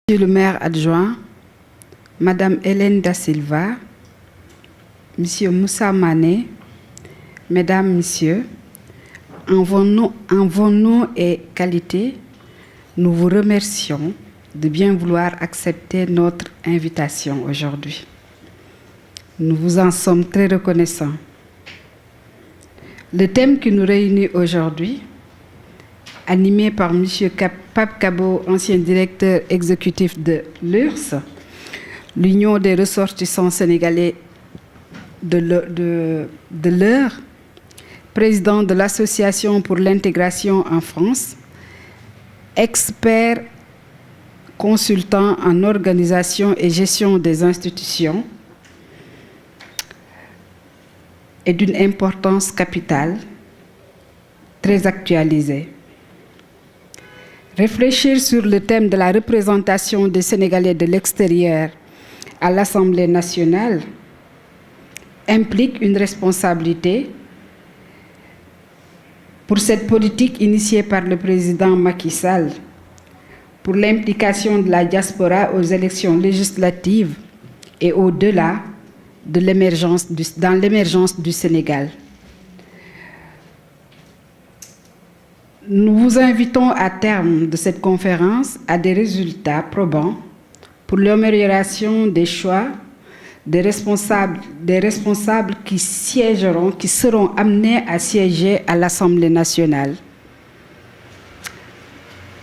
Monsieur le maire adjoint, Madame Hélène Da Silva, Monsieur Moussa Mané, Mesdames, Messieurs, en vos noms et qualités, nous vous remercions de bien vouloir accepter notre invitation aujourd'hui. Nous vous en sommes très reconnaissants. Le thème qui nous réunit aujourd'hui, animé par M. Pape Kabo, ancien directeur exécutif de l'URSS, l'Union des ressortissants sénégalais de l'heure, président de l'Association pour l'intégration en France, expert consultant en organisation et gestion des institutions, est d'une importance capitale, très actualisée. Réfléchir sur le thème de la représentation des Sénégalais de l'extérieur à l'Assemblée nationale implique une responsabilité pour cette politique initiée par le président Macky Sall pour l'implication de la diaspora aux élections législatives et au-delà de dans l'émergence du Sénégal. Nous vous invitons à terme de cette conférence à des résultats probants pour l'amélioration des choix des responsables qui seront amenés à siéger à l'Assemblée nationale.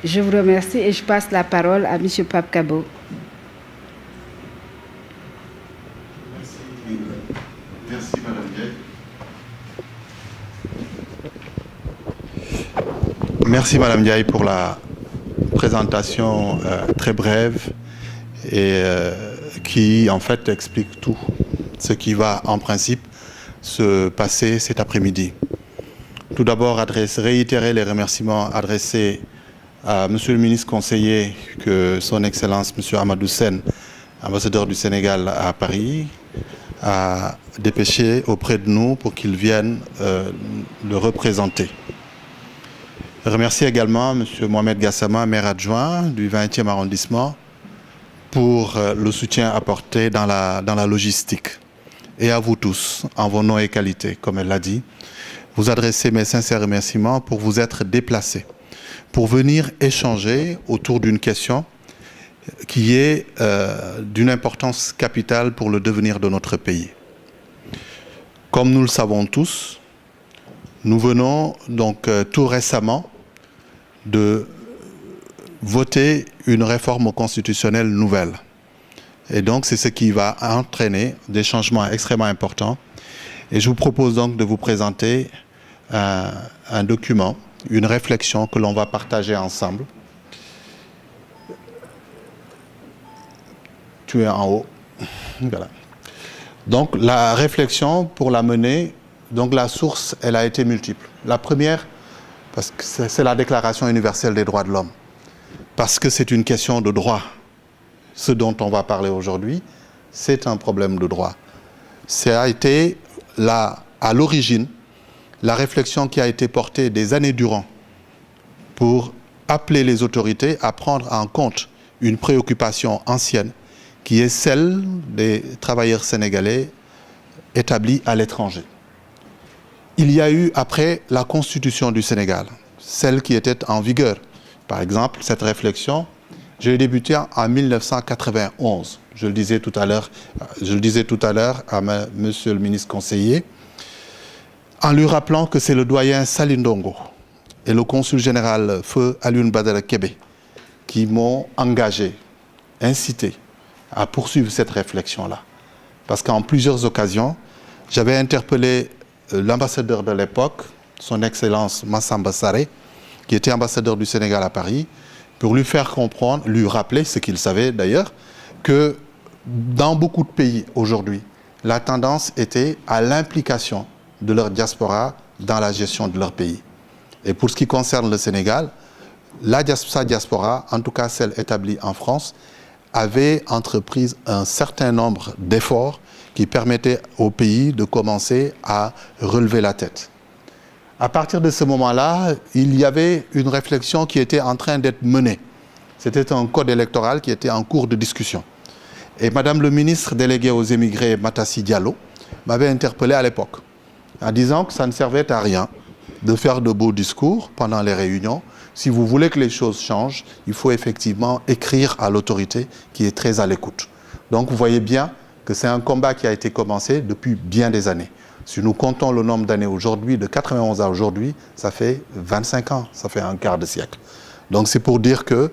Je vous remercie et je passe la parole à M. Pape Kabo. Merci, Madame Diaye. Merci, Madame Diaye, pour la présentation très brève et qui, en fait, explique tout ce qui va, en principe, se passer cet après-midi. Tout d'abord, réitérer les remerciements adressés à Monsieur le ministre conseiller que Son Excellence M. Amadou Sène, ambassadeur du Sénégal à Paris, a dépêché auprès de nous pour qu'il vienne le représenter. Je remercie également M. Mohamed Gassama, maire adjoint du 20e arrondissement, pour le soutien apporté dans la logistique. Et à vous tous, en vos noms et qualités, comme elle l'a dit, vous adressez mes sincères remerciements pour vous être déplacés, pour venir échanger autour d'une question qui est d'une importance capitale pour le devenir de notre pays. Comme nous le savons tous, nous venons donc tout récemment de voter une réforme constitutionnelle nouvelle. Et donc, c'est ce qui va entraîner des changements extrêmement importants. Et je vous propose donc de vous présenter un document, une réflexion que l'on va partager ensemble. Tu es en haut. Voilà. Donc, la réflexion, pour la mener, donc la source, elle a été multiple. La première, parce que c'est la Déclaration universelle des droits de l'homme. Parce que c'est une question de droit. Ce dont on va parler aujourd'hui, c'est un problème de droit. Ça a été à l'origine la réflexion qui a été portée des années durant pour appeler les autorités à prendre en compte une préoccupation ancienne qui est celle des travailleurs sénégalais établis à l'étranger. Il y a eu après la Constitution du Sénégal, celle qui était en vigueur. Par exemple, cette réflexion, je l'ai débutée en 1991. Je le disais tout à l'heure à Monsieur le ministre conseiller, en lui rappelant que c'est le doyen Saline Ndongo et le consul général Feu Alioune Badara Kébé qui m'ont engagé, incité à poursuivre cette réflexion-là. Parce qu'en plusieurs occasions, j'avais interpellé l'ambassadeur de l'époque, son Excellence Massamba Sarré, qui était ambassadeur du Sénégal à Paris, pour lui faire comprendre, lui rappeler, ce qu'il savait d'ailleurs, que dans beaucoup de pays aujourd'hui, la tendance était à l'implication de leur diaspora dans la gestion de leur pays. Et pour ce qui concerne le Sénégal, sa diaspora, en tout cas celle établie en France, avait entrepris un certain nombre d'efforts qui permettaient au pays de commencer à relever la tête. À partir de ce moment-là, il y avait une réflexion qui était en train d'être menée C'était un code électoral qui était en cours de discussion. Et Madame le ministre déléguée aux émigrés, Matassi Diallo, m'avait interpellé à l'époque, en disant que ça ne servait à rien de faire de beaux discours pendant les réunions. Si vous voulez que les choses changent, il faut effectivement écrire à l'autorité qui est très à l'écoute. Donc vous voyez bien que c'est un combat qui a été commencé depuis bien des années. Si nous comptons le nombre d'années aujourd'hui, de 91 à aujourd'hui, ça fait 25 ans, ça fait un quart de siècle. Donc c'est pour dire que,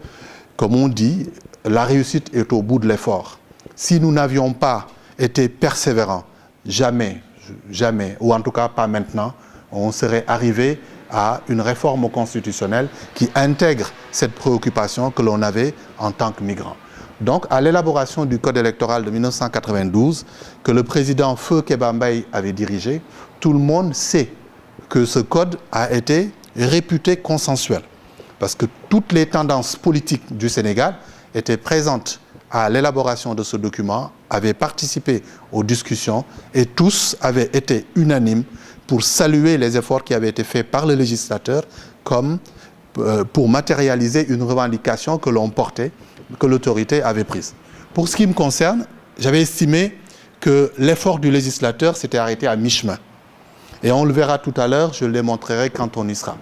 comme on dit, la réussite est au bout de l'effort. Si nous n'avions pas été persévérants, jamais, ou en tout cas pas maintenant, on serait arrivé à une réforme constitutionnelle qui intègre cette préoccupation que l'on avait en tant que migrant. Donc, à l'élaboration du Code électoral de 1992, que le président Feu Kéba Mbaye avait dirigé, tout le monde sait que ce code a été réputé consensuel. Parce que toutes les tendances politiques du Sénégal étaient présentes à l'élaboration de ce document, avaient participé aux discussions et tous avaient été unanimes pour saluer les efforts qui avaient été faits par le législateur comme pour matérialiser une revendication que l'on portait, que l'autorité avait prise. Pour ce qui me concerne, j'avais estimé que l'effort du législateur s'était arrêté à mi-chemin. Et on le verra tout à l'heure, je le démontrerai quand on y sera.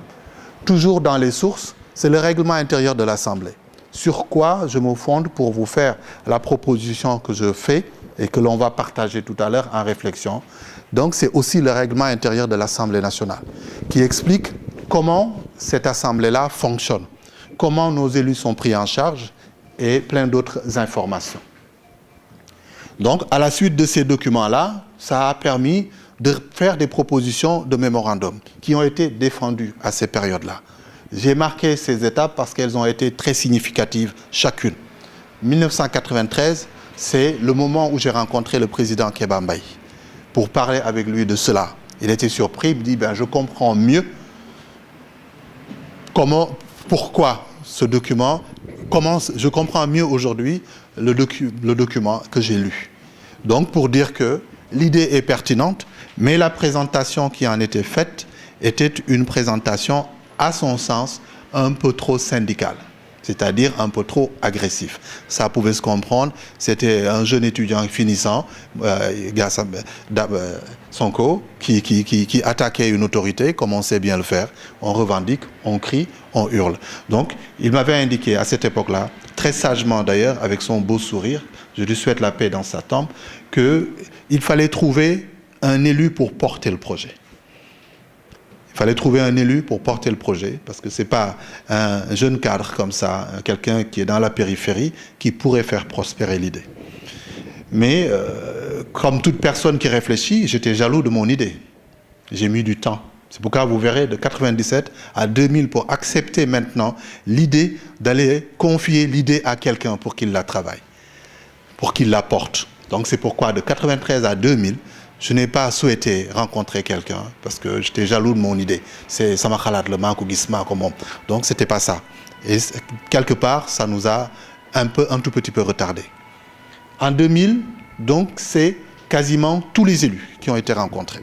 Toujours dans les sources, c'est le règlement intérieur de l'Assemblée. Sur quoi je me fonde pour vous faire la proposition que je fais et que l'on va partager tout à l'heure en réflexion. Donc c'est aussi le règlement intérieur de l'Assemblée nationale qui explique comment cette Assemblée-là fonctionne, comment nos élus sont pris en charge et plein d'autres informations. Donc à la suite de ces documents-là, ça a permis de faire des propositions de mémorandum qui ont été défendues à ces périodes-là. J'ai marqué ces étapes parce qu'elles ont été très significatives chacune. 1993, c'est le moment où j'ai rencontré le président Kéba Mbaye pour parler avec lui de cela. Il était surpris, il me dit « je comprends mieux pourquoi ce document, je comprends mieux aujourd'hui le document que j'ai lu. » Donc pour dire que l'idée est pertinente, mais la présentation qui en était faite était une présentation à son sens, un peu trop syndical, c'est-à-dire un peu trop agressif. Ça pouvait se comprendre, c'était un jeune étudiant finissant, Sonko, qui attaquait une autorité, comme on sait bien le faire. On revendique, on crie, on hurle. Donc, il m'avait indiqué à cette époque-là, très sagement d'ailleurs, avec son beau sourire, je lui souhaite la paix dans sa tombe, qu'il fallait trouver un élu pour porter le projet. Il fallait trouver un élu pour porter le projet, parce que ce n'est pas un jeune cadre comme ça, quelqu'un qui est dans la périphérie, qui pourrait faire prospérer l'idée. Mais comme toute personne qui réfléchit, j'étais jaloux de mon idée. J'ai mis du temps. C'est pourquoi vous verrez de 97 à 2000 pour accepter maintenant l'idée d'aller confier l'idée à quelqu'un pour qu'il la travaille, pour qu'il la porte. Donc c'est pourquoi de 93 à 2000, je n'ai pas souhaité rencontrer quelqu'un parce que j'étais jaloux de mon idée. C'est Samakhalat, le manque ou Gisma, comment. Donc c'était pas ça. Et quelque part, ça nous a un tout petit peu retardé. En 2000, donc c'est quasiment tous les élus qui ont été rencontrés.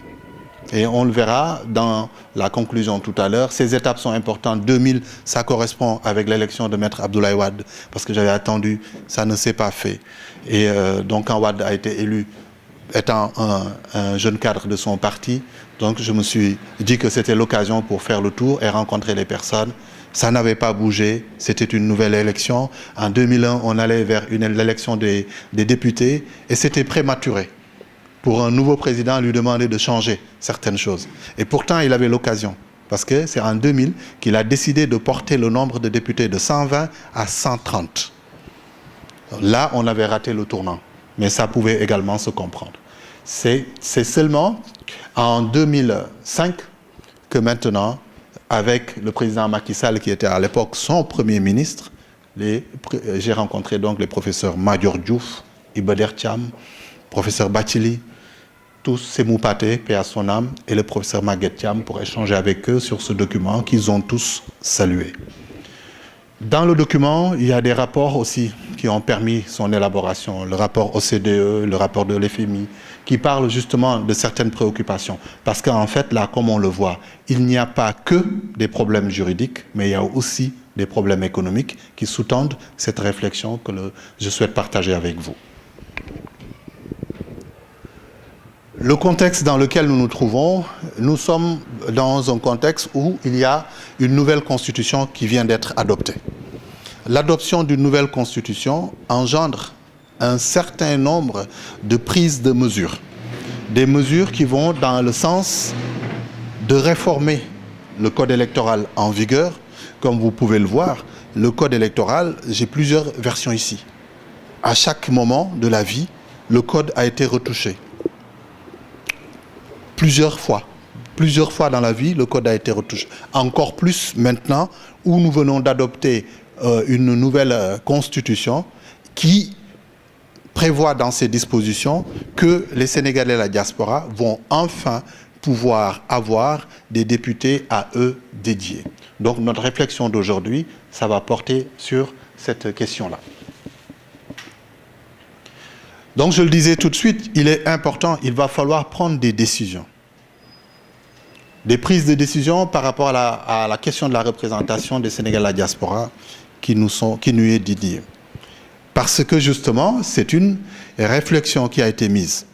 Et on le verra dans la conclusion tout à l'heure. Ces étapes sont importantes. 2000, ça correspond avec l'élection de Maître Abdoulaye Wade, parce que j'avais attendu, ça ne s'est pas fait. Et donc quand Wade a été élu, étant un jeune cadre de son parti, donc je me suis dit que c'était l'occasion pour faire le tour et rencontrer les personnes. Ça n'avait pas bougé, c'était une nouvelle élection. En 2001, on allait vers l'élection des députés et c'était prématuré pour un nouveau président lui demander de changer certaines choses. Et pourtant, il avait l'occasion, parce que c'est en 2000 qu'il a décidé de porter le nombre de députés de 120 à 130. Là, on avait raté le tournant. Mais ça pouvait également se comprendre. C'est seulement en 2005 que maintenant, avec le président Macky Sall, qui était à l'époque son premier ministre, j'ai rencontré donc les professeurs Madior Diouf, Ibader Thiam, professeur Bathily, tous ces Moupaté, paix à son âme, et le professeur Maguette Thiam pour échanger avec eux sur ce document qu'ils ont tous salué. Dans le document, il y a des rapports aussi qui ont permis son élaboration. Le rapport OCDE, le rapport de l'FMI, qui parlent justement de certaines préoccupations. Parce qu'en fait, là, comme on le voit, il n'y a pas que des problèmes juridiques, mais il y a aussi des problèmes économiques qui sous-tendent cette réflexion que je souhaite partager avec vous. Le contexte dans lequel nous nous trouvons, nous sommes dans un contexte où il y a une nouvelle constitution qui vient d'être adoptée. L'adoption d'une nouvelle constitution engendre un certain nombre de prises de mesures. Des mesures qui vont dans le sens de réformer le code électoral en vigueur. Comme vous pouvez le voir, le code électoral, j'ai plusieurs versions ici. À chaque moment de la vie, le code a été retouché. Plusieurs fois dans la vie, le code a été retouché. Encore plus maintenant où nous venons d'adopter une nouvelle constitution qui prévoit dans ses dispositions que les Sénégalais de la diaspora vont enfin pouvoir avoir des députés à eux dédiés. Donc notre réflexion d'aujourd'hui, ça va porter sur cette question-là. Donc je le disais tout de suite, il est important, il va falloir prendre des décisions. Des prises de décision par rapport à la question de la représentation des Sénégalais de la diaspora qui nous est dédiée. Parce que justement, c'est une réflexion qui a été mise.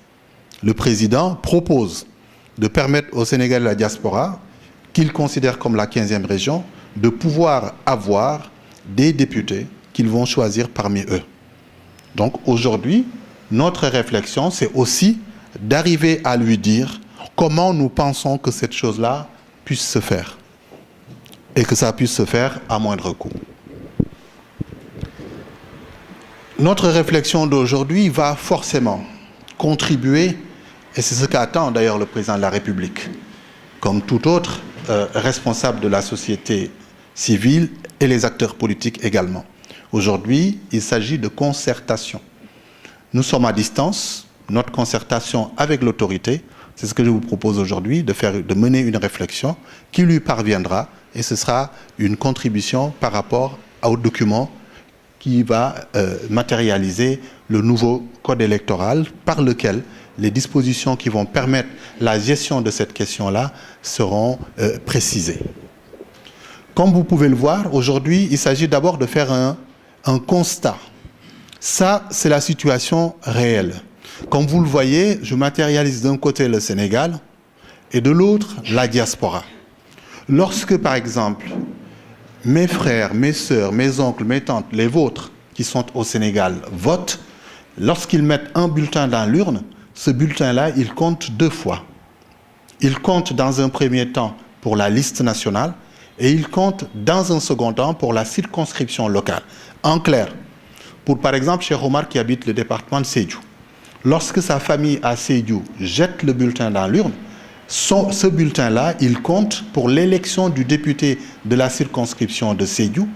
Le président propose de permettre aux Sénégalais de la diaspora, qu'il considère comme la 15e région, de pouvoir avoir des députés qu'ils vont choisir parmi eux. Donc aujourd'hui, notre réflexion, c'est aussi d'arriver à lui dire comment nous pensons que cette chose-là puisse se faire et que ça puisse se faire à moindre coût. Notre réflexion d'aujourd'hui va forcément contribuer, et c'est ce qu'attend d'ailleurs le président de la République, comme tout autre responsable de la société civile et les acteurs politiques également. Aujourd'hui, il s'agit de concertation. Nous sommes à distance, notre concertation avec l'autorité, c'est ce que je vous propose aujourd'hui, de mener une réflexion qui lui parviendra, et ce sera une contribution par rapport au document qui va matérialiser le nouveau code électoral par lequel les dispositions qui vont permettre la gestion de cette question-là seront précisées. Comme vous pouvez le voir, aujourd'hui, il s'agit d'abord de faire un constat. Ça, c'est la situation réelle. Comme vous le voyez, je matérialise d'un côté le Sénégal et de l'autre la diaspora. Lorsque, par exemple, mes frères, mes sœurs, mes oncles, mes tantes, les vôtres qui sont au Sénégal votent, lorsqu'ils mettent un bulletin dans l'urne, ce bulletin-là, il compte deux fois. Il compte dans un premier temps pour la liste nationale et il compte dans un second temps pour la circonscription locale. En clair, pour par exemple Cheikh Omar qui habite le département de Sédhiou, lorsque sa famille à Sédhiou jette le bulletin dans l'urne, ce bulletin-là, il compte pour l'élection du député de la circonscription de Sédhiou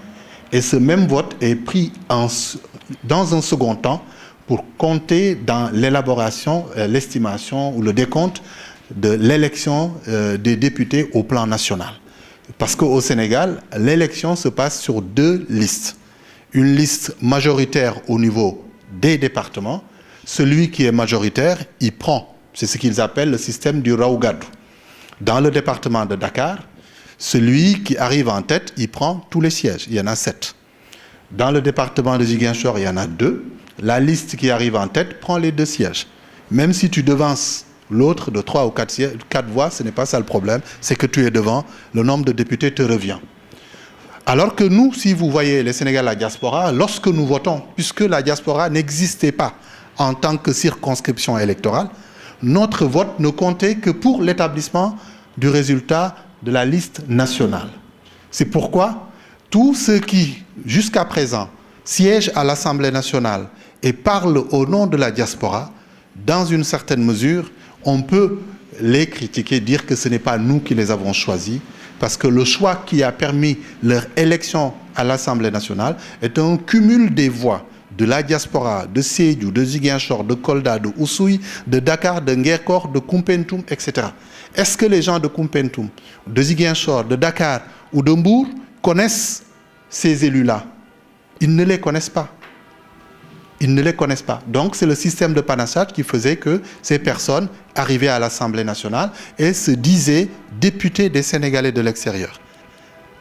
et ce même vote est pris dans un second temps pour compter dans l'élaboration, l'estimation ou le décompte de l'élection des députés au plan national. Parce qu'au Sénégal, l'élection se passe sur deux listes. Une liste majoritaire au niveau des départements. Celui qui est majoritaire, il prend, c'est ce qu'ils appellent le système du Raougadou. Dans le département de Dakar, celui qui arrive en tête, il prend tous les sièges, il y en a 7. Dans le département de Ziguinchor, il y en a 2. La liste qui arrive en tête prend les 2 sièges. Même si tu devances l'autre de 3 ou 4 voix, ce n'est pas ça le problème, c'est que tu es devant, le nombre de députés te revient. Alors que nous, si vous voyez les Sénégalais de la diaspora, lorsque nous votons, puisque la diaspora n'existait pas en tant que circonscription électorale, notre vote ne comptait que pour l'établissement du résultat de la liste nationale. C'est pourquoi tous ceux qui, jusqu'à présent, siègent à l'Assemblée nationale et parlent au nom de la diaspora, dans une certaine mesure, on peut les critiquer, dire que ce n'est pas nous qui les avons choisis, parce que le choix qui a permis leur élection à l'Assemblée nationale est un cumul des voix de la diaspora, de Sédhiou, de Ziguinchor, de Kolda, de Oussouye, de Dakar, de Nguerkor, de Koumpentoum, etc. Est-ce que les gens de Koumpentoum, de Ziguinchor, de Dakar ou de Mbour connaissent ces élus-là? Ils ne les connaissent pas. Ils ne les connaissent pas. Donc c'est le système de panachage qui faisait que ces personnes arrivaient à l'Assemblée nationale et se disaient députés des Sénégalais de l'extérieur.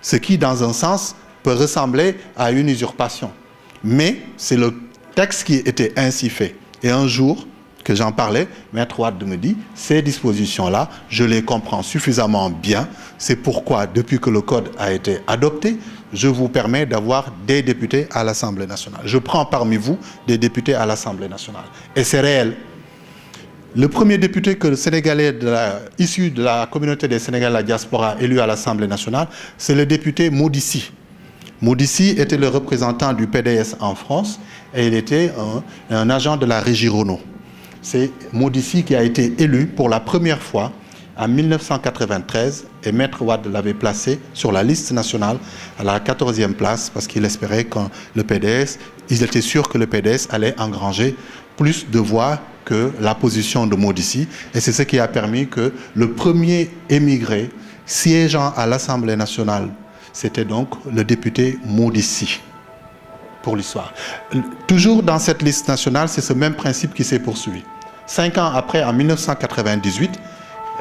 Ce qui, dans un sens, peut ressembler à une usurpation. Mais c'est le texte qui était ainsi fait. Et un jour que j'en parlais, Maître Wade me dit, ces dispositions-là, je les comprends suffisamment bien. C'est pourquoi, depuis que le code a été adopté, je vous permets d'avoir des députés à l'Assemblée nationale. Je prends parmi vous des députés à l'Assemblée nationale. Et c'est réel. Le premier député que le Sénégalais issu de la communauté des Sénégalais de la diaspora élu à l'Assemblée nationale, c'est le député Modissi. Modissi était le représentant du PDS en France et il était un agent de la régie Renault. C'est Modissi qui a été élu pour la première fois en 1993 et Maître Wade l'avait placé sur la liste nationale à la 14e place parce qu'il espérait que le PDS, ils étaient sûrs que le PDS allait engranger plus de voix que la position de Modissi. Et c'est ce qui a permis que le premier émigré siégeant à l'Assemblée nationale, c'était donc le député Modissi, pour l'histoire. Toujours dans cette liste nationale, c'est ce même principe qui s'est poursuivi. 5 ans après, en 1998,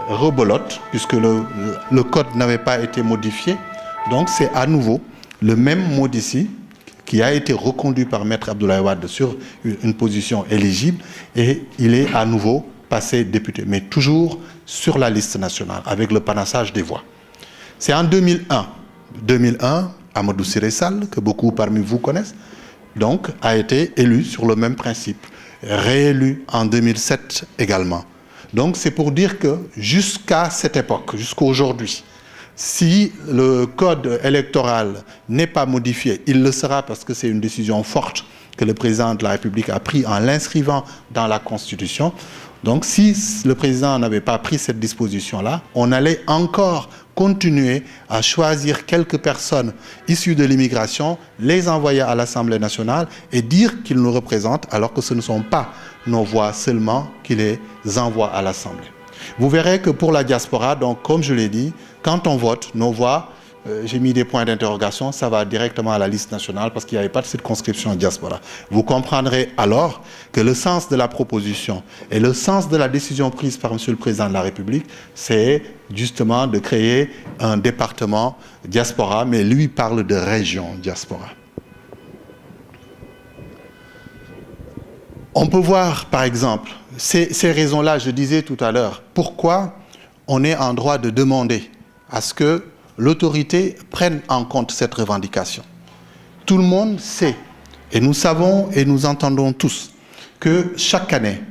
rebelote, puisque le code n'avait pas été modifié, donc c'est à nouveau le même Modissi qui a été reconduit par Maître Abdoulaye Wade sur une position éligible et il est à nouveau passé député, mais toujours sur la liste nationale avec le panassage des voix. C'est en 2001. 2001, Amadou Siré Sall, que beaucoup parmi vous connaissent, donc a été élu sur le même principe, réélu en 2007 également. Donc c'est pour dire que jusqu'à cette époque, jusqu'à aujourd'hui, si le code électoral n'est pas modifié, il le sera parce que c'est une décision forte que le président de la République a prise en l'inscrivant dans la Constitution. Donc si le président n'avait pas pris cette disposition-là, on allait encore continuer à choisir quelques personnes issues de l'immigration, les envoyer à l'Assemblée nationale et dire qu'ils nous représentent alors que ce ne sont pas nos voix seulement qui les envoient à l'Assemblée. Vous verrez que pour la diaspora, donc comme je l'ai dit, quand on vote, nos voix, j'ai mis des points d'interrogation, ça va directement à la liste nationale parce qu'il n'y avait pas de circonscription diaspora. Vous comprendrez alors que le sens de la proposition et le sens de la décision prise par M. le Président de la République, c'est justement de créer un département diaspora, mais lui parle de région diaspora. On peut voir, par exemple, ces raisons-là, je disais tout à l'heure, pourquoi on est en droit de demander à ce que l'autorité prenne en compte cette revendication. Tout le monde sait, et nous savons et nous entendons tous, que chaque année,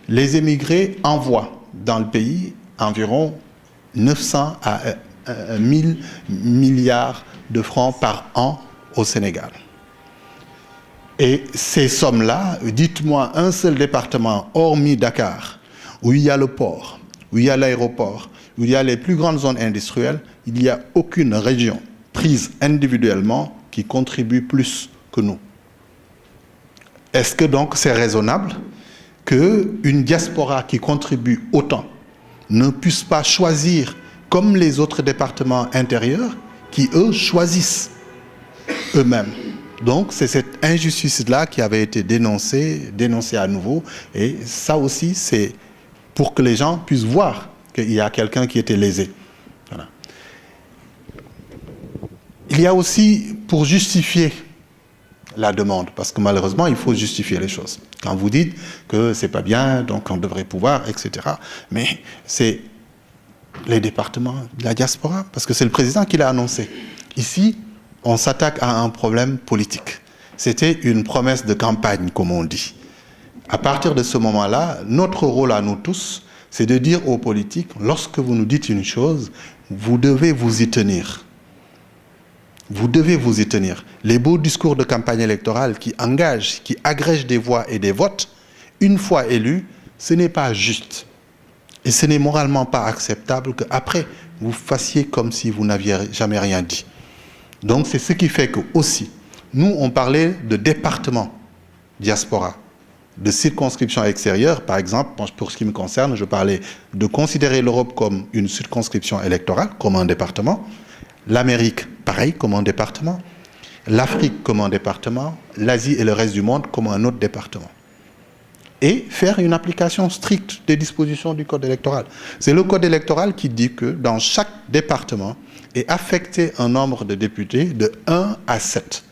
les émigrés envoient dans le pays environ 900 à 1000 milliards de francs par an au Sénégal. Et ces sommes-là, dites-moi un seul département, hormis Dakar, où il y a le port, où il y a l'aéroport, où il y a les plus grandes zones industrielles, il n'y a aucune région prise individuellement qui contribue plus que nous. Est-ce que donc c'est raisonnable qu'une diaspora qui contribue autant ne puisse pas choisir comme les autres départements intérieurs qui, eux, choisissent eux-mêmes? Donc, c'est cette injustice-là qui avait été dénoncée à nouveau. Et ça aussi, c'est pour que les gens puissent voir qu'il y a quelqu'un qui était lésé. Voilà. Il y a aussi, pour justifier la demande, parce que malheureusement, il faut justifier les choses. Quand vous dites que c'est pas bien, donc on devrait pouvoir, etc. Mais c'est les départements de la diaspora, parce que c'est le président qui l'a annoncé. Ici, on s'attaque à un problème politique. C'était une promesse de campagne, comme on dit. À partir de ce moment-là, notre rôle à nous tous, c'est de dire aux politiques, lorsque vous nous dites une chose, vous devez vous y tenir. Vous devez vous y tenir. Les beaux discours de campagne électorale qui engagent, qui agrègent des voix et des votes, une fois élus, ce n'est pas juste. Et ce n'est moralement pas acceptable qu'après, vous fassiez comme si vous n'aviez jamais rien dit. Donc c'est ce qui fait que aussi, nous on parlait de département diaspora, de circonscription extérieure, par exemple, pour ce qui me concerne, je parlais de considérer l'Europe comme une circonscription électorale, comme un département, l'Amérique, pareil, comme un département, l'Afrique comme un département, l'Asie et le reste du monde comme un autre département. et faire une application stricte des dispositions du code électoral. C'est le code électoral qui dit que dans chaque département est affecté un nombre de députés de 1 à 7.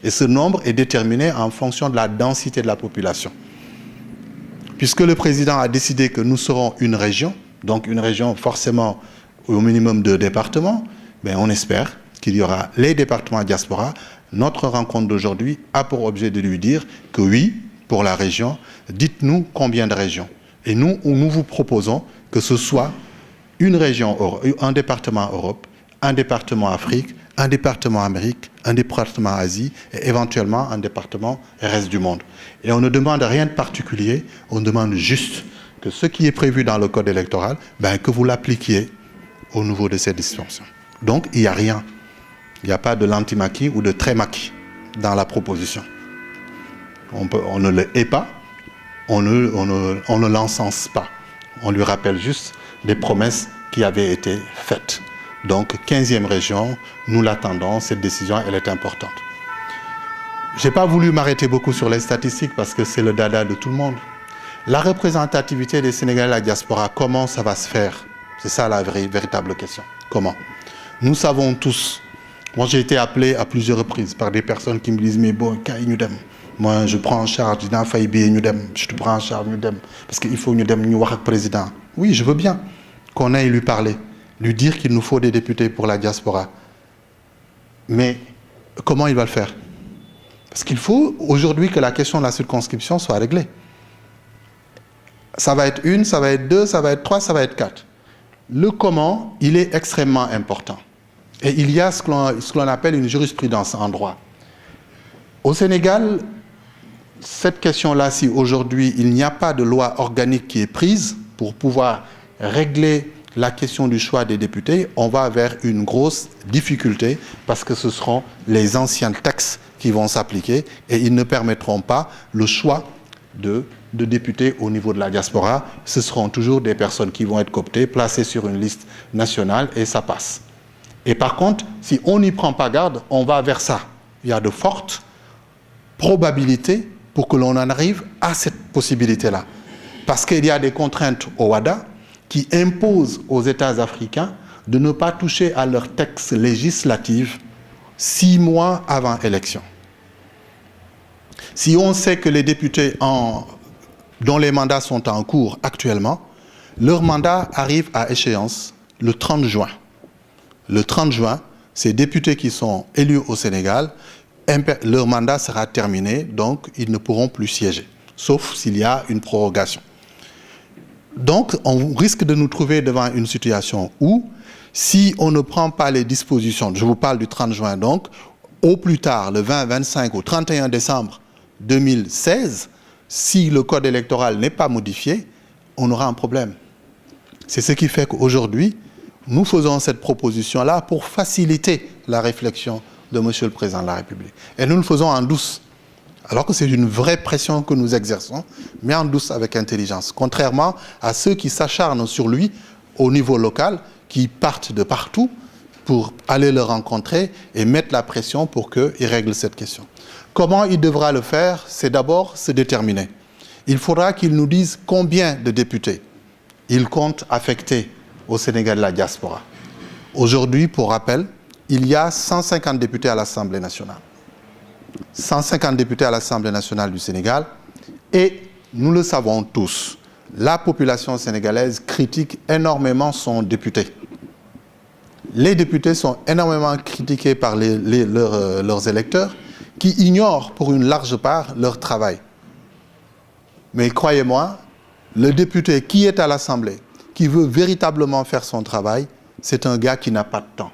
Et ce nombre est déterminé en fonction de la densité de la population. Puisque le président a décidé que nous serons une région, donc une région forcément au minimum 2 départements, ben on espère qu'il y aura les départements diaspora. Notre rencontre d'aujourd'hui a pour objet de lui dire que oui, pour la région, dites-nous combien de régions. Et nous vous proposons que ce soit une région, un département Europe, un département Afrique, un département Amérique, un département Asie et éventuellement un département reste du monde. Et on ne demande rien de particulier, on demande juste que ce qui est prévu dans le code électoral, ben, que vous l'appliquiez au niveau de ces dispositions. Donc il n'y a rien. Il n'y a pas de l'anti-maquis ou de très maquis dans la proposition. On ne le hait pas, on ne l'encense pas. On lui rappelle juste des promesses qui avaient été faites. Donc, 15e région, nous l'attendons, cette décision, elle est importante. Je n'ai pas voulu m'arrêter beaucoup sur les statistiques parce que c'est le dada de tout le monde. La représentativité des Sénégalais à la diaspora, comment ça va se faire? C'est ça la véritable question. Comment? Nous savons tous. Moi, j'ai été appelé à plusieurs reprises par des personnes qui me disent « Mais bon, Kaï Nudem, moi, je prends en charge, je te prends en charge Nudem, parce qu'il faut Nudem, nous voir le président. » Oui, je veux bien qu'on aille lui parler, lui dire qu'il nous faut des députés pour la diaspora. Mais comment il va le faire? Parce qu'il faut aujourd'hui que la question de la circonscription soit réglée. Ça va être 1, ça va être 2, ça va être 3, ça va être 4. Le comment, il est extrêmement important. Et il y a ce que l'on appelle une jurisprudence en droit. Au Sénégal, cette question-là, si aujourd'hui il n'y a pas de loi organique qui est prise pour pouvoir régler la question du choix des députés, on va vers une grosse difficulté parce que ce seront les anciens textes qui vont s'appliquer et ils ne permettront pas le choix de députés au niveau de la diaspora. Ce seront toujours des personnes qui vont être cooptées, placées sur une liste nationale et ça passe. Et par contre, si on n'y prend pas garde, on va vers ça. Il y a de fortes probabilités pour que l'on en arrive à cette possibilité-là. Parce qu'il y a des contraintes au WADA qui imposent aux États africains de ne pas toucher à leurs textes législatifs 6 mois avant l'élection. Si on sait que les députés dont les mandats sont en cours actuellement, leur mandat arrive à échéance le 30 juin. Le 30 juin, ces députés qui sont élus au Sénégal, leur mandat sera terminé, donc ils ne pourront plus siéger, sauf s'il y a une prorogation. Donc, on risque de nous trouver devant une situation où, si on ne prend pas les dispositions, je vous parle du 30 juin donc, au plus tard, le 20, 25 ou 31 décembre 2016, si le code électoral n'est pas modifié, on aura un problème. C'est ce qui fait qu'aujourd'hui, nous faisons cette proposition-là pour faciliter la réflexion de M. le Président de la République. Et nous le faisons en douce, alors que c'est une vraie pression que nous exerçons, mais en douce avec intelligence. Contrairement à ceux qui s'acharnent sur lui au niveau local, qui partent de partout pour aller le rencontrer et mettre la pression pour qu'il règle cette question. Comment il devra le faire? C'est d'abord se déterminer. Il faudra qu'il nous dise combien de députés il compte affecter au Sénégal de la diaspora. Aujourd'hui, pour rappel, il y a 150 députés à l'Assemblée nationale. 150 députés à l'Assemblée nationale du Sénégal. Et nous le savons tous, la population sénégalaise critique énormément son député. Les députés sont énormément critiqués par leurs électeurs qui ignorent pour une large part leur travail. Mais croyez-moi, le député qui est à l'Assemblée, qui veut véritablement faire son travail, c'est un gars qui n'a pas de temps.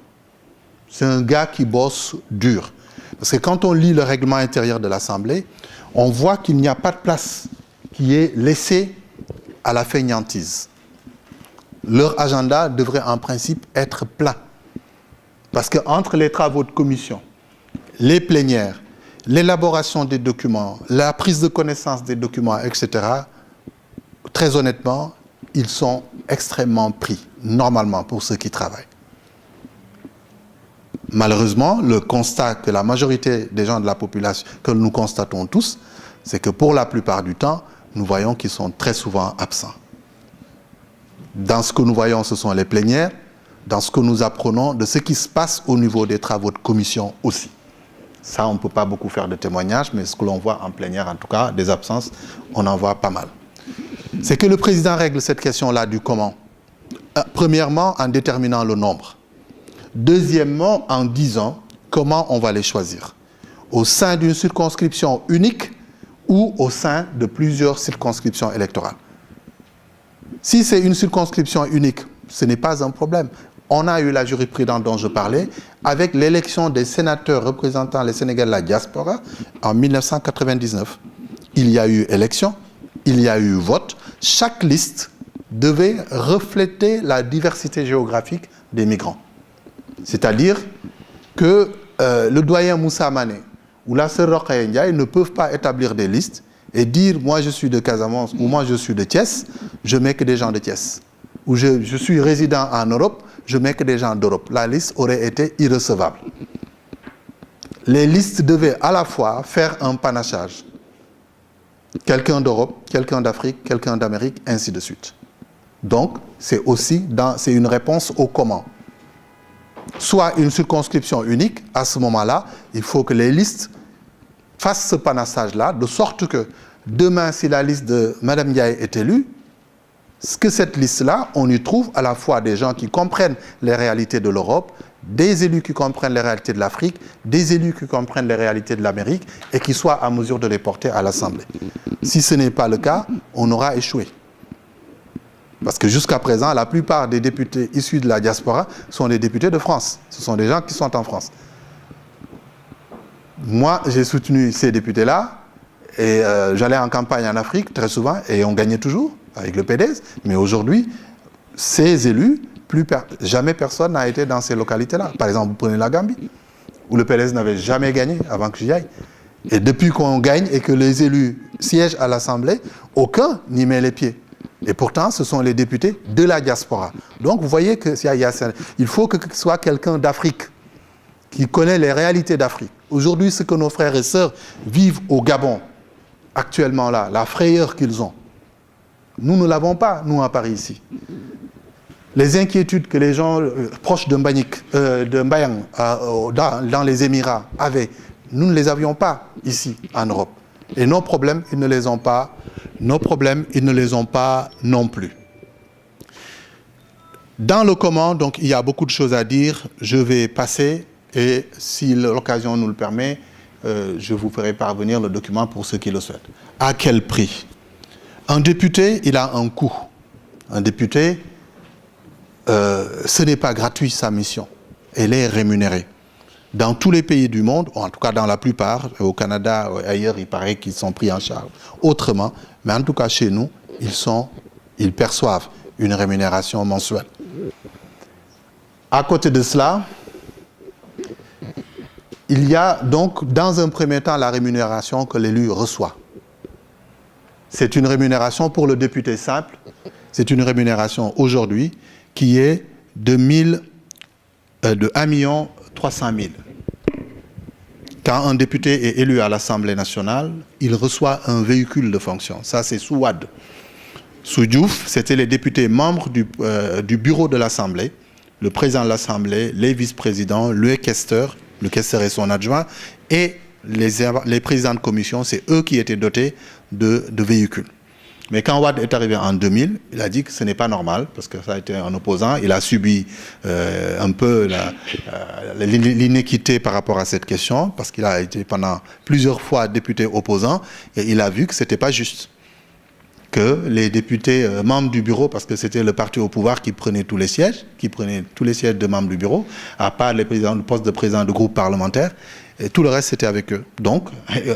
C'est un gars qui bosse dur. Parce que quand on lit le règlement intérieur de l'Assemblée, on voit qu'il n'y a pas de place qui est laissée à la fainéantise. Leur agenda devrait en principe être plein. Parce qu'entre les travaux de commission, les plénières, l'élaboration des documents, la prise de connaissance des documents, etc., très honnêtement, ils sont extrêmement pris, normalement, pour ceux qui travaillent. Malheureusement, le constat que la majorité des gens de la population, que nous constatons tous, c'est que pour la plupart du temps, nous voyons qu'ils sont très souvent absents. Dans ce que nous voyons, ce sont les plénières, dans ce que nous apprenons de ce qui se passe au niveau des travaux de commission aussi. Ça, on ne peut pas beaucoup faire de témoignages, mais ce que l'on voit en plénière, en tout cas, des absences, on en voit pas mal. C'est que le président règle cette question-là du comment. Premièrement, en déterminant le nombre. Deuxièmement, en disant comment on va les choisir. Au sein d'une circonscription unique ou au sein de plusieurs circonscriptions électorales. Si c'est une circonscription unique, ce n'est pas un problème. On a eu la jurisprudence dont je parlais avec l'élection des sénateurs représentant les Sénégalais de la diaspora en 1999. Il y a eu élection, il y a eu vote. Chaque liste devait refléter la diversité géographique des migrants. C'est-à-dire que le doyen Moussa Mané ou la sœur Rokhaya Ndiaye ne peuvent pas établir des listes et dire « moi je suis de Casamance » ou « moi je suis de Thiès », je mets que des gens de Thiès. Ou je suis résident en Europe, je mets que des gens d'Europe. La liste aurait été irrecevable. Les listes devaient à la fois faire un panachage. Quelqu'un d'Europe, quelqu'un d'Afrique, quelqu'un d'Amérique, ainsi de suite. Donc, c'est une réponse au comment. Soit une circonscription unique, à ce moment-là, il faut que les listes fassent ce panachage-là, de sorte que demain, si la liste de Mme Ndiaye est élue, que cette liste-là, on y trouve à la fois des gens qui comprennent les réalités de l'Europe, des élus qui comprennent les réalités de l'Afrique, des élus qui comprennent les réalités de l'Amérique et qui soient à mesure de les porter à l'Assemblée. Si ce n'est pas le cas, on aura échoué. Parce que jusqu'à présent, la plupart des députés issus de la diaspora sont des députés de France. Ce sont des gens qui sont en France. Moi, j'ai soutenu ces députés-là et j'allais en campagne en Afrique très souvent et on gagnait toujours avec le PDS. Mais aujourd'hui, ces élus, jamais personne n'a été dans ces localités-là. Par exemple, vous prenez la Gambie, où le PDS n'avait jamais gagné avant que j'y aille. Et depuis qu'on gagne et que les élus siègent à l'Assemblée, aucun n'y met les pieds. Et pourtant, ce sont les députés de la diaspora. Donc, vous voyez qu'il faut que ce soit quelqu'un d'Afrique, qui connaît les réalités d'Afrique. Aujourd'hui, ce que nos frères et sœurs vivent au Gabon, actuellement là, la frayeur qu'ils ont, nous ne l'avons pas, nous, à Paris, ici. Les inquiétudes que les gens proches de Mbayang, dans les Émirats, avaient, nous ne les avions pas ici, en Europe. Et nos problèmes, ils ne les ont pas. Nos problèmes, ils ne les ont pas non plus. Dans le comment, donc, il y a beaucoup de choses à dire. Je vais passer et, si l'occasion nous le permet, je vous ferai parvenir le document pour ceux qui le souhaitent. À quel prix? Un député, il a un coût. Un député, ce n'est pas gratuit sa mission. Elle est rémunérée. Dans tous les pays du monde, en tout cas dans la plupart, au Canada, ailleurs, il paraît qu'ils sont pris en charge autrement. Mais en tout cas chez nous, ils perçoivent une rémunération mensuelle. À côté de cela, il y a donc dans un premier temps la rémunération que l'élu reçoit. C'est une rémunération pour le député simple. C'est une rémunération aujourd'hui qui est de 1 300 000. Quand un député est élu à l'Assemblée nationale, il reçoit un véhicule de fonction. Ça, c'est sous Wade. Sous Diouf, c'était les députés membres du bureau de l'Assemblée, le président de l'Assemblée, les vice-présidents, le questeur et son adjoint, et les présidents de commission, c'est eux qui étaient dotés de véhicules. Mais quand Wade est arrivé en 2000, il a dit que ce n'est pas normal, parce que ça a été un opposant. Il a subi un peu l'inéquité par rapport à cette question, parce qu'il a été pendant plusieurs fois député opposant, et il a vu que ce n'était pas juste. Que les députés membres du bureau, parce que c'était le parti au pouvoir qui prenait tous les sièges, de membres du bureau, à part le poste de président de groupe parlementaire, et tout le reste c'était avec eux. Donc,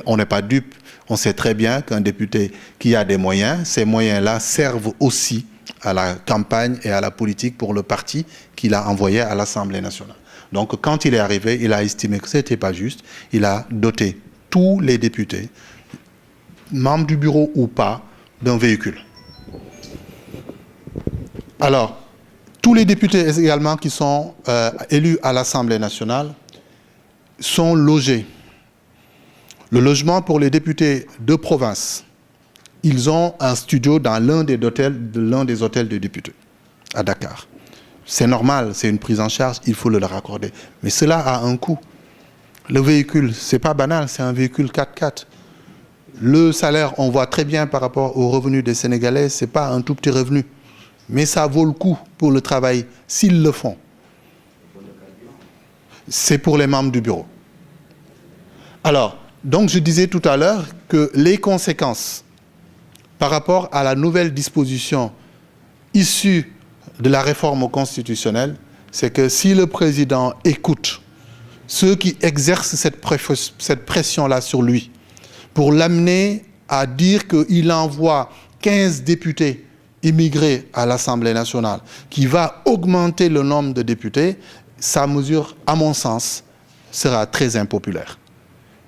on n'est pas dupe. On sait très bien qu'un député qui a des moyens, ces moyens-là servent aussi à la campagne et à la politique pour le parti qu'il a envoyé à l'Assemblée nationale. Donc, quand il est arrivé, il a estimé que ce n'était pas juste. Il a doté tous les députés, membres du bureau ou pas, d'un véhicule. Alors, tous les députés également qui sont élus à l'Assemblée nationale sont logés. Le logement pour les députés de province ils ont un studio dans l'un des hôtels des députés à Dakar. C'est normal, c'est une prise en charge, il faut le leur accorder. Mais cela a un coût. Le véhicule, c'est pas banal, c'est un véhicule 4x4. Le salaire, on voit très bien par rapport aux revenus des Sénégalais, c'est pas un tout petit revenu. Mais ça vaut le coup pour le travail, s'ils le font. C'est pour les membres du bureau. Alors, donc je disais tout à l'heure que les conséquences par rapport à la nouvelle disposition issue de la réforme constitutionnelle, c'est que si le président écoute ceux qui exercent cette pression-là sur lui, pour l'amener à dire qu'il envoie 15 députés immigrés à l'Assemblée nationale, qui va augmenter le nombre de députés, sa mesure, à mon sens, sera très impopulaire.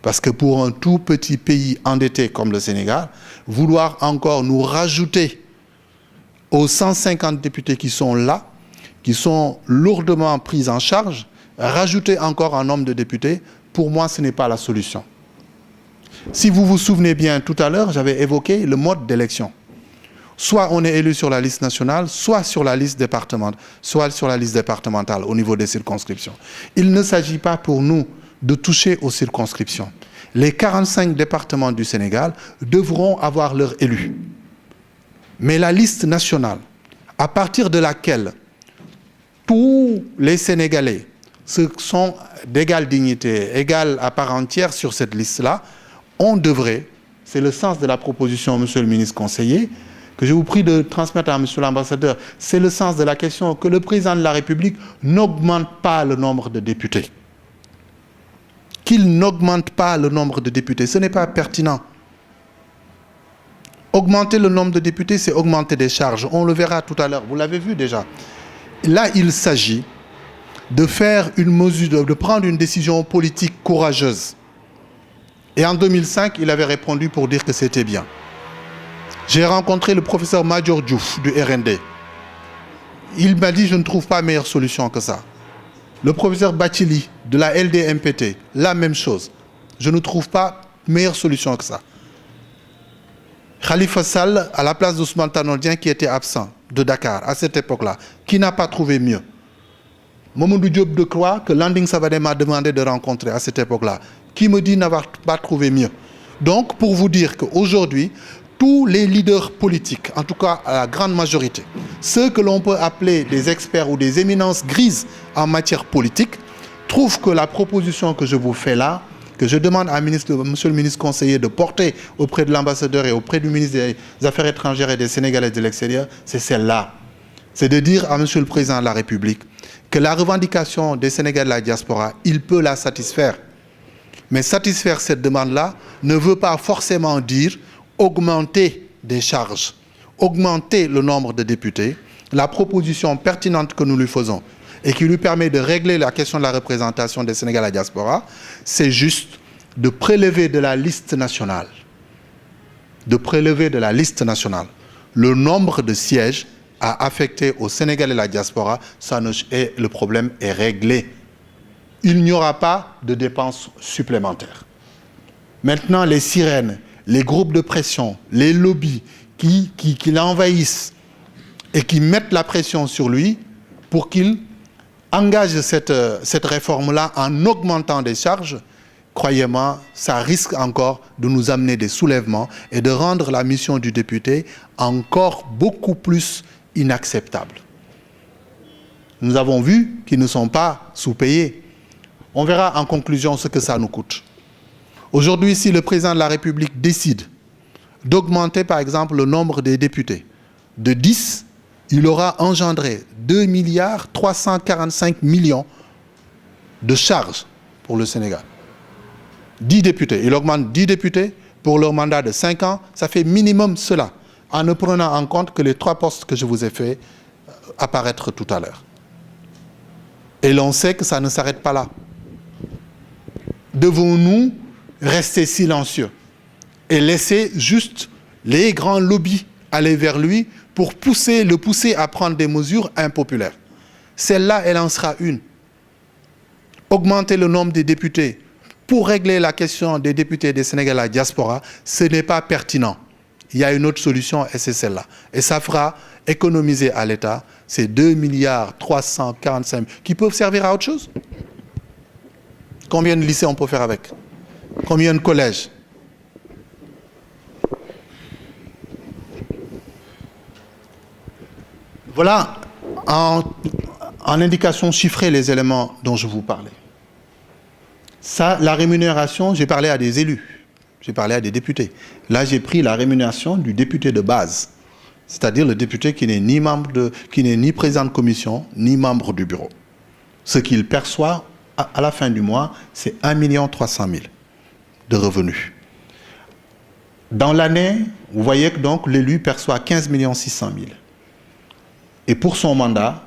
Parce que pour un tout petit pays endetté comme le Sénégal, vouloir encore nous rajouter aux 150 députés qui sont là, qui sont lourdement pris en charge, rajouter encore un nombre de députés, pour moi, ce n'est pas la solution. Si vous vous souvenez bien, tout à l'heure, j'avais évoqué le mode d'élection. Soit on est élu sur la liste nationale, soit sur la liste départementale, au niveau des circonscriptions. Il ne s'agit pas pour nous de toucher aux circonscriptions. Les 45 départements du Sénégal devront avoir leur élu. Mais la liste nationale, à partir de laquelle tous les Sénégalais sont d'égale dignité, égales à part entière sur cette liste-là, on devrait, c'est le sens de la proposition, monsieur le ministre conseiller, que je vous prie de transmettre à monsieur l'ambassadeur, c'est le sens de la question que le président de la République n'augmente pas le nombre de députés. Qu'il n'augmente pas le nombre de députés, ce n'est pas pertinent. Augmenter le nombre de députés, c'est augmenter des charges. On le verra tout à l'heure, vous l'avez vu déjà. Là, il s'agit de faire une mesure, de prendre une décision politique courageuse. Et en 2005, il avait répondu pour dire que c'était bien. J'ai rencontré le professeur Madior Diouf du RND. Il m'a dit, je ne trouve pas meilleure solution que ça. Le professeur Bachili de la LDMPT, la même chose. Je ne trouve pas meilleure solution que ça. Khalifa Sall, à la place d'Ousmane Tanor Dieng, qui était absent de Dakar à cette époque-là, qui n'a pas trouvé mieux. Mamadou Diop Decroix, que Landing Savané m'a demandé de rencontrer à cette époque-là, qui me dit n'avoir pas trouvé mieux. Donc, pour vous dire qu'aujourd'hui, tous les leaders politiques, en tout cas à la grande majorité, ceux que l'on peut appeler des experts ou des éminences grises en matière politique, trouvent que la proposition que je vous fais là, que je demande à monsieur le ministre conseiller de porter auprès de l'ambassadeur et auprès du ministre des Affaires étrangères et des Sénégalais de l'extérieur, c'est celle-là. C'est de dire à monsieur le président de la République que la revendication des Sénégalais de la diaspora, il peut la satisfaire. Mais satisfaire cette demande-là ne veut pas forcément dire augmenter des charges, augmenter le nombre de députés. La proposition pertinente que nous lui faisons et qui lui permet de régler la question de la représentation des Sénégalais à la diaspora, c'est juste de prélever de la liste nationale, le nombre de sièges à affecter aux Sénégalais de la diaspora, et le problème est réglé. Il n'y aura pas de dépenses supplémentaires. Maintenant, les sirènes, les groupes de pression, les lobbies qui l'envahissent et qui mettent la pression sur lui pour qu'il engage cette réforme-là en augmentant des charges, croyez-moi, ça risque encore de nous amener des soulèvements et de rendre la mission du député encore beaucoup plus inacceptable. Nous avons vu qu'ils ne sont pas sous-payés. On verra en conclusion ce que ça nous coûte. Aujourd'hui, si le président de la République décide d'augmenter, par exemple, le nombre des députés de 10, il aura engendré 2,345 milliards de charges pour le Sénégal. 10 députés. Il augmente 10 députés pour leur mandat de 5 ans. Ça fait minimum cela, en ne prenant en compte que les 3 postes que je vous ai fait apparaître tout à l'heure. Et l'on sait que ça ne s'arrête pas là. Devons-nous rester silencieux et laisser juste les grands lobbies aller vers lui pour le pousser à prendre des mesures impopulaires? Celle-là, elle en sera une. Augmenter le nombre des députés pour régler la question des députés des Sénégalais à la diaspora, ce n'est pas pertinent. il y a une autre solution et c'est celle-là. Et ça fera économiser à l'État ces 2 milliards 345 qui peuvent servir à autre chose. Combien de lycées on peut faire avec? Combien de collèges? Voilà en indication chiffrée les éléments dont je vous parlais. Ça, la rémunération, j'ai parlé à des élus, j'ai parlé à des députés. Là, j'ai pris la rémunération du député de base, c'est-à-dire le député qui n'est ni président de commission, ni membre du bureau. Ce qu'il perçoit à la fin du mois, c'est 1 300 000 de revenus. Dans l'année, vous voyez que donc l'élu perçoit 15 600 000. Et pour son mandat,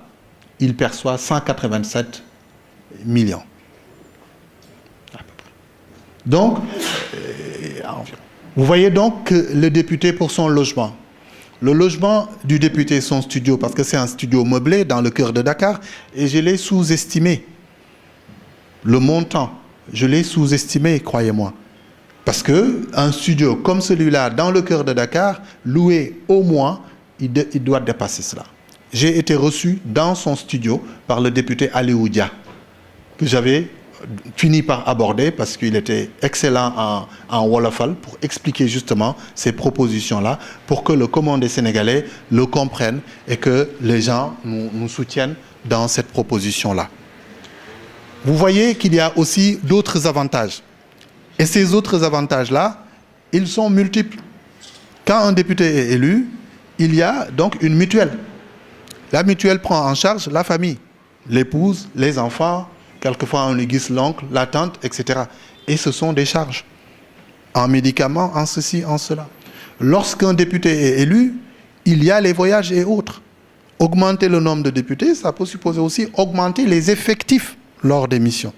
il perçoit 187 millions. Donc, vous voyez donc que le député pour son logement. Le logement du député, son studio, parce que c'est un studio meublé dans le cœur de Dakar, et je l'ai sous-estimé. Le montant, je l'ai sous-estimé, croyez-moi. Parce qu'un studio comme celui-là, dans le cœur de Dakar, loué au mois, il doit dépasser cela. J'ai été reçu dans son studio par le député Aliou Dia, que j'avais fini par aborder parce qu'il était excellent en wolofal pour expliquer justement ces propositions-là, pour que le commun des Sénégalais le comprenne et que les gens nous soutiennent dans cette proposition-là. Vous voyez qu'il y a aussi d'autres avantages. Et ces autres avantages-là, ils sont multiples. Quand un député est élu, il y a donc une mutuelle. La mutuelle prend en charge la famille, l'épouse, les enfants, quelquefois on lui guise l'oncle, la tante, etc. Et ce sont des charges en médicaments, en ceci, en cela. Lorsqu'un député est élu, il y a les voyages et autres. Augmenter le nombre de députés, ça peut supposer aussi augmenter les effectifs lors des missions.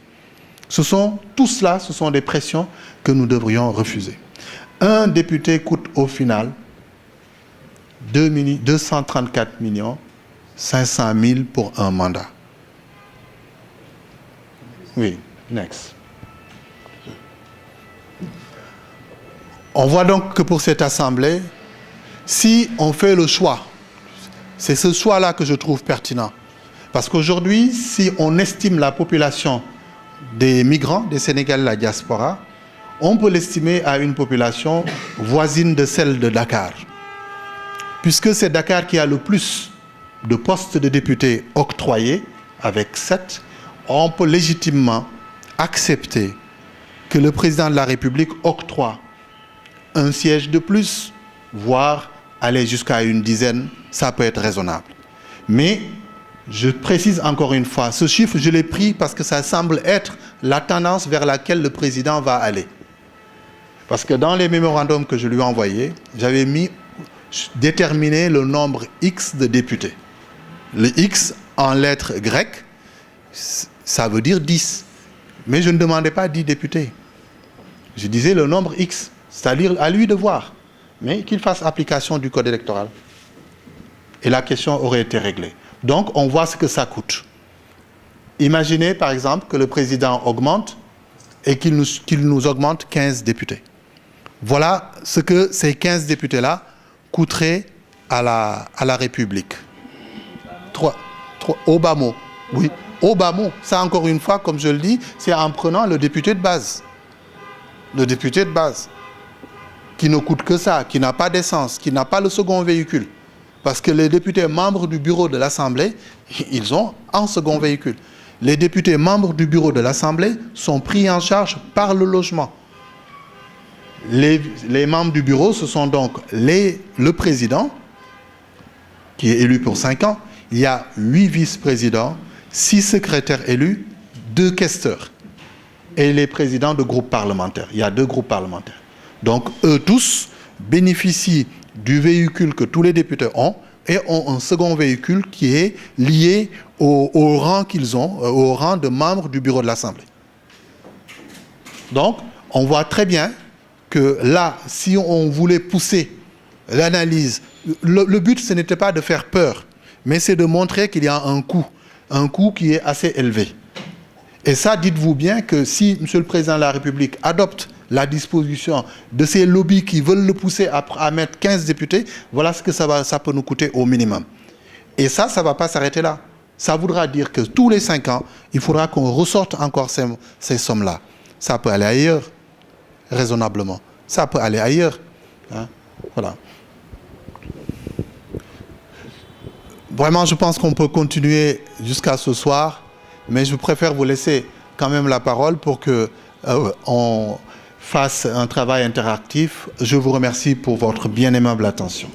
Tout cela, ce sont des pressions que nous devrions refuser. Un député coûte au final 234 500 000 pour un mandat. Oui, next. On voit donc que pour cette assemblée, si on fait le choix, c'est ce choix-là que je trouve pertinent. Parce qu'aujourd'hui, si on estime la population des migrants, des Sénégalais, la diaspora, on peut l'estimer à une population voisine de celle de Dakar. Puisque c'est Dakar qui a le plus de postes de députés octroyés, avec 7, on peut légitimement accepter que le président de la République octroie un siège de plus, voire aller jusqu'à une dizaine, ça peut être raisonnable. Mais je précise encore une fois, ce chiffre, je l'ai pris parce que ça semble être la tendance vers laquelle le président va aller. Parce que dans les mémorandums que je lui ai envoyés, j'avais déterminé le nombre X de députés. Le X en lettres grecques, ça veut dire 10. Mais je ne demandais pas 10 députés. Je disais le nombre X, c'est-à-dire à lui de voir, mais qu'il fasse application du code électoral. Et la question aurait été réglée. Donc, on voit ce que ça coûte. Imaginez, par exemple, que le président augmente et qu'il nous augmente 15 députés. Voilà ce que ces 15 députés-là coûteraient à la République. Au bas mot. Oui, au bas mot. Ça, encore une fois, comme je le dis, c'est en prenant le député de base. Le député de base, qui ne coûte que ça, qui n'a pas d'essence, qui n'a pas le second véhicule. Parce que les députés membres du bureau de l'Assemblée, ils ont un second véhicule. Les députés membres du bureau de l'Assemblée sont pris en charge par le logement. Les membres du bureau, ce sont donc le président, qui est élu pour 5 ans. Il y a 8 vice-présidents, 6 secrétaires élus, 2 questeurs. Et les présidents de groupes parlementaires. Il y a 2 groupes parlementaires. Donc, eux tous bénéficient du véhicule que tous les députés ont et ont un second véhicule qui est lié au rang qu'ils ont, au rang de membres du bureau de l'Assemblée. Donc, on voit très bien que là, si on voulait pousser l'analyse, le but, ce n'était pas de faire peur, mais c'est de montrer qu'il y a un coût qui est assez élevé. Et ça, dites-vous bien que si M. le Président de la République adopte la disposition de ces lobbies qui veulent le pousser à mettre 15 députés, voilà ce que ça peut nous coûter au minimum. Et ça ne va pas s'arrêter là. Ça voudra dire que tous les 5 ans, il faudra qu'on ressorte encore ces sommes-là. Ça peut aller ailleurs, raisonnablement. Ça peut aller ailleurs. Hein? Voilà. Vraiment, je pense qu'on peut continuer jusqu'à ce soir, mais je préfère vous laisser quand même la parole pour qu'on fasse un travail interactif. Je vous remercie pour votre bien aimable attention.